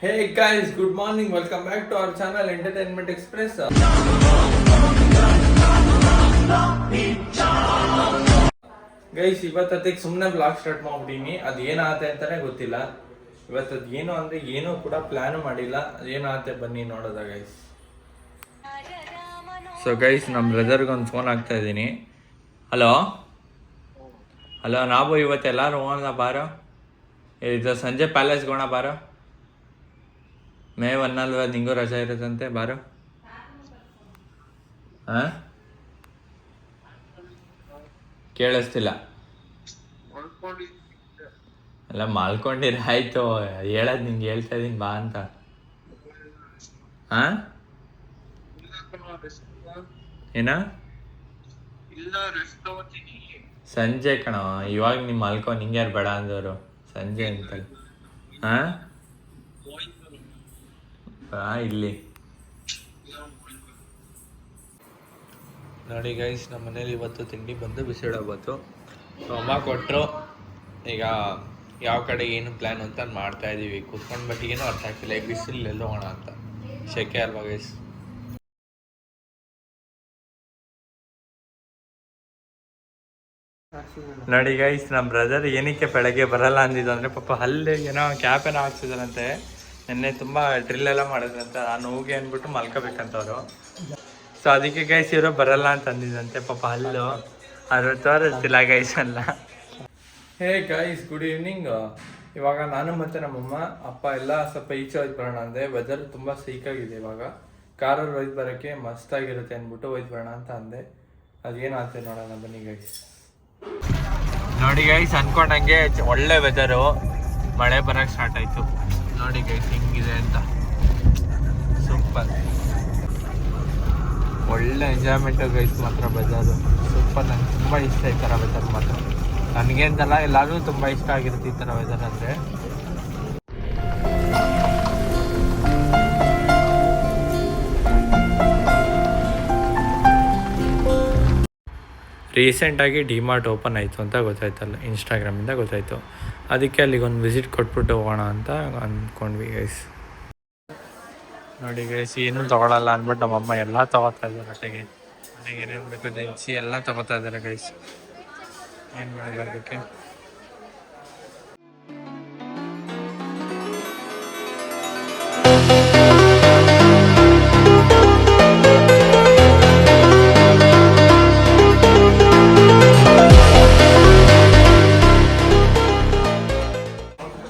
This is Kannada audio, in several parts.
Hey guys, good morning. Welcome back to our channel Entertainment Express. Guys ಇವತ್ತಕ್ಕೆ ಸುಮ್ಮನೆ ಬ್ಲಾಗ್ ಸ್ಟಾರ್ಟ್ ಮಾಡ್ಬಿಟ್ಟಿನಿ. ಅದೇನಾಗುತ್ತೆ ಅಂತಾನೆ ಗೊತ್ತಿಲ್ಲ. ಇವತ್ತದು ಏನು ಅಂದರೆ ಏನೂ ಕೂಡ ಪ್ಲ್ಯಾನ್ ಮಾಡಿಲ್ಲ. ಅದೇನಾಗುತ್ತೆ ಬನ್ನಿ ನೋಡೋದ ಗೈಸ್. ಸೊ ಗೈಸ್ ನಮ್ಮ ಬ್ರದರ್ಗೆ ಒಂದು ಫೋನ್ ಆಗ್ತಾ ಇದ್ದೀನಿ. ಹಲೋ ನಾವು ಇವತ್ತೆಲ್ಲರೂ ಹೋಗೋಣ ಬಾರೋ. ಇದು ಸಂಜೆ ಪ್ಯಾಲೇಸ್ಗೆ ಹೋಗೋಣ ಬಾರೋ. ಮೇ 1 ನಿಂಗೂ ರಜಾ ಇರುತ್ತಂತೆ ಬಾರೋ. ಹಾಂ ಕೇಳಿಸ್ತಿಲ್ಲ. ಎಲ್ಲ ಮಾಲ್ಕೊಂಡಿರ ಆಯ್ತು, ಹೇಳೋದು ನಿಂಗೆ ಹೇಳ್ತಾ ಇದ್ದೀನಿ ಬಾ ಅಂತ. ಹಾಂ ಏನ ಸಂಜೆ ಕಣ, ಇವಾಗ ನಿಮ್ಮ ಮಲ್ಕೊ, ನಿಂಗೆ ಯಾರು ಬೇಡ ಅಂದವರು ಸಂಜೆ ಅಂತ. ಹಾಂ ಇಲ್ಲಿ ನೋಡಿ ಗೈಸ್, ನಮ್ಮ ಮನೇಲಿ ಇವತ್ತು ತಿಂಡಿ ಬಂದು ಬಿಸಿಬೇಳೆಬಾತು. ಅಮ್ಮ ಕೊಟ್ಟರು. ಈಗ ಯಾವ ಕಡೆ ಏನು ಪ್ಲ್ಯಾನ್ ಅಂತ ಮಾಡ್ತಾ ಇದ್ದೀವಿ ಕೂತ್ಕೊಂಡು. ಬಟ್ ಏನೂ ಅರ್ಥ ಆಗ್ತಿಲ್ಲ, ಈ ಬಿಸಿಲು ಎಲ್ಲೋ ಹೋಗೋಣ ಅಂತ. ಶೆಕೆ ಅಲ್ವಾ ಗೈಸ್. ನೋಡಿ ಗೈಸ್, ನಮ್ಮ ಬ್ರದರ್ ಏನಕ್ಕೆ ಬೆಳಗ್ಗೆ ಬರಲ್ಲ ಅಂದಿದ್ದು ಅಂದರೆ ಪಾಪ ಹಲ್ಲು ಏನೋ ಕ್ಯಾಪ್ ಏನೋ ಹಾಕ್ಸಿದಾರಂತೆ. ನೆನ್ನೆ ತುಂಬ ಡ್ರಿಲ್ ಮಾಡಿದ್ರಂತೆ. ನಾನು ಹೋಗಿ ಅಂದ್ಬಿಟ್ಟು ಮಲ್ಕೋಬೇಕಂತವ್ರು. ಸೊ ಅದಕ್ಕೆ ಗೈಸ್ ಇವರು ಬರಲ್ಲ ಅಂತ ಅಂದಿದ್ದಂತೆ. ಪಾಪ ಹಲ್ಲು ಅದ್ರ ತೋರಿಸ್ತಿಲ್ಲ ಗೈಸ್ ಅಲ್ಲ. ಹೇ ಗೈಸ್, ಗುಡ್ ಈವ್ನಿಂಗ್. ಇವಾಗ ನಾನು ಮತ್ತು ನಮ್ಮಮ್ಮ ಅಪ್ಪ ಎಲ್ಲ ಸ್ವಲ್ಪ ಈಚೆ ಹೋಯ್ತು ಬರೋಣ ಅಂದೆ. ವೆದರ್ ತುಂಬ ಸೀಕಾಗಿದೆ. ಇವಾಗ ಕಾರಲ್ಲಿ ಒಯ್ದು ಬರೋಕ್ಕೆ ಮಸ್ತಾಗಿರುತ್ತೆ ಅಂದ್ಬಿಟ್ಟು ಒಯ್ದು ಬರೋಣ ಅಂತ ಅಂದೆ. ಅದೇನಾಗ್ತದೆ ನೋಡೋಣ ಬನ್ನಿ ಗೈಸ್. ನೋಡಿ ಗೈಸ್, ಅನ್ಕೊಂಡಂಗೆ ಒಳ್ಳೆ ವೆದರು, ಮಳೆ ಬರೋಕ್ಕೆ ಸ್ಟಾರ್ಟ್ ಆಯಿತು. ನೋಡಿ ಗೈಸ್ ಹಿಂಗಿದೆ ಅಂತ. ಸೂಪರ್, ಒಳ್ಳೆ ಎಂಜಾಯ್ಮೆಂಟು ಗೈಸ್. ಮಾತ್ರ ವೆದರು ಸೂಪರ್. ನಂಗೆ ತುಂಬ ಇಷ್ಟ ಈ ಥರ ವೆದರ್ ಮಾತ್ರ. ನನಗೆ ಅಂತಲ್ಲ, ಎಲ್ಲರಿಗೂ ತುಂಬ ಇಷ್ಟ ಆಗಿರುತ್ತೆ ಈ ಥರ ವೆದರ್ ಅಂದರೆ. ರೀಸೆಂಟಾಗಿ ಡಿಮಾರ್ಟ್ ಓಪನ್ ಆಯಿತು ಅಂತ ಗೊತ್ತಾಯ್ತಲ್ಲ, ಇನ್ಸ್ಟಾಗ್ರಾಮಿಂದ ಗೊತ್ತಾಯಿತು. ಅದಕ್ಕೆ ಅಲ್ಲಿಗೆ ಒಂದು ವಿಸಿಟ್ ಕೊಟ್ಬಿಟ್ಟು ಹೋಗೋಣ ಅಂತ ಅಂದ್ಕೊಂಡ್ವಿ ಗೈಸ್. ನೋಡಿ ಗೈಸ್, ಏನೂ ತೊಗೊಳಲ್ಲ ಅಂದ್ಬಿಟ್ಟು ನಮ್ಮಮ್ಮ ಎಲ್ಲ ತೊಗೋತಾ ಇದ್ದಾರೆ. ಒಟ್ಟಿಗೆ ನನಗೆ ಏನೇನು ಬೇಕು ದಿನಸಿ ಎಲ್ಲ ತೊಗೋತಾ ಇದ್ದಾರೆ ಗೈಸ್. ಏನು ಮಾಡಿಲ್ಲ ಅದಕ್ಕೆ.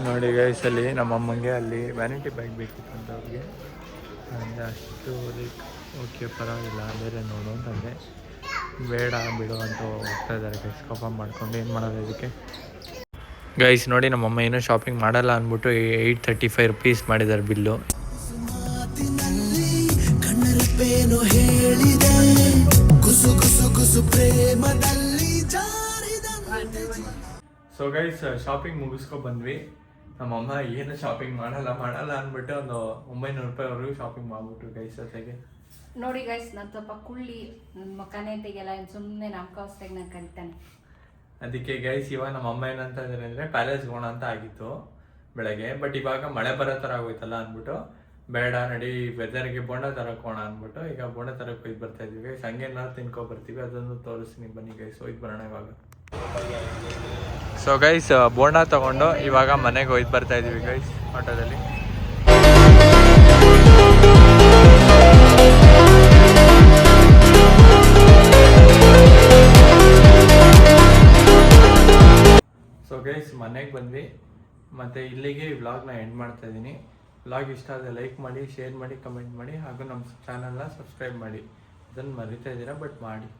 ನೋಡಿ ಗೈಸ್, ಅಲ್ಲಿ ನಮ್ಮಮ್ಮಂಗೆ ಅಲ್ಲಿ ವ್ಯಾನಿಟಿ ಬ್ಯಾಗ್ ಬೇಕಿತ್ತು ಅಂತ ಅವ್ರಿಗೆ. ಅಂದರೆ ಅಷ್ಟು ಲೈಕ್ ಓಕೆ ಪರವಾಗಿಲ್ಲ, ಬೇರೆ ನೋಡು ಅಂತಂದೆ. ಬೇಡ ಬಿಡು ಅಂತ ಹೋಗ್ತಾ ಇದ್ದಾರೆ ಗೈಸ್. ಕೋಪ ಮಾಡ್ಕೊಂಡು ಏನು ಮಾಡೋದು ಇದಕ್ಕೆ. ಗೈಸ್ ನೋಡಿ, ನಮ್ಮಮ್ಮ ಏನೋ ಶಾಪಿಂಗ್ ಮಾಡಲ್ಲ ಅಂದ್ಬಿಟ್ಟು 835 rupees ಮಾಡಿದ್ದಾರೆ ಬಿಲ್ಲು. ಸೊ ಗೈಸ್, ಶಾಪಿಂಗ್ ಮುಗಿಸ್ಕೊಂಡು ಬಂದ್ವಿ. ನಮ್ಮಮ್ಮ ಏನು ಶಾಪಿಂಗ್ ಮಾಡಲ್ಲ ಅಂದ್ಬಿಟ್ಟು ಒಂದು 900 ರೂಪಾಯಿವರೆಗೂ ಶಾಪಿಂಗ್ ಮಾಡ್ಬಿಟ್ರು ಗೈಸ್. ಜೊತೆಗೆ ನೋಡಿ ಗೈಸ್, ನಾನು ಸ್ವಲ್ಪ ಕುಳ್ಳಿ ನನ್ನ ಮಕ್ಕನೇ ತೆಗೆಯಲ್ಲ, ಸುಮ್ಮನೆ ನಾಮಕಾವಸ್ಥೆಗೆ ನಾನು ಕಲಿತಾನೆ. ಅದಕ್ಕೆ ಗೈಸ್ ಇವಾಗ ನಮ್ಮಮ್ಮ ಏನಂತ ಇದ್ದಾರೆ ಅಂದರೆ ಪ್ಯಾಲೇಸ್ಗೆ ಹೋಗೋಣ ಅಂತ ಆಗಿತ್ತು ಬೆಳಗ್ಗೆ. ಬಟ್ ಇವಾಗ ಮಳೆ ಬರೋ ಥರ ಆಗೋಯ್ತಲ್ಲ ಅಂದ್ಬಿಟ್ಟು ಬೇಡ ನಡಿ ವೆದರ್ಗೆ ಬೋಂಡ ತರಕ್ಕೆ ಹೋಗೋಣ ಅಂದ್ಬಿಟ್ಟು ಈಗ ಬೋಂಡ ತರಕ್ಕೆ ಹೋಯ್ತು ಬರ್ತಾ ಇದ್ವಿ ಗೈಸ್. ಹಂಗೇನಾದ್ರು ತಿನ್ಕೊ ಬರ್ತೀವಿ, ಅದನ್ನು ತೋರಿಸ್ತೀನಿ ಬನ್ನಿ ಗೈಸ್. ಹೋಯ್ತು ಬರೋಣ ಇವಾಗ. ಸೊ ಗೈಸ್, ಬೋಂಡ ತೊಗೊಂಡು ಇವಾಗ ಮನೆಗೆ ಹೋಯ್ತು ಬರ್ತಾ ಇದ್ದೀವಿ ಗೈಸ್ ಆಟೋದಲ್ಲಿ. ಸೊ ಗೈಸ್, ಮನೆಗೆ ಬಂದ್ವಿ. ಮತ್ತು ಇಲ್ಲಿಗೆ ಈ ವ್ಲಾಗ್ನ ಎಂಡ್ ಮಾಡ್ತಾ ಇದ್ದೀನಿ. ವ್ಲಾಗ್ ಇಷ್ಟ ಆದರೆ ಲೈಕ್ ಮಾಡಿ, ಶೇರ್ ಮಾಡಿ, ಕಮೆಂಟ್ ಮಾಡಿ, ಹಾಗೂ ನಮ್ಮ ಚಾನಲ್ನ ಸಬ್ಸ್ಕ್ರೈಬ್ ಮಾಡಿ. ಅದನ್ನು ಮರಿತಾ ಇದ್ದೀರಾ, ಬಟ್ ಮಾಡಿ.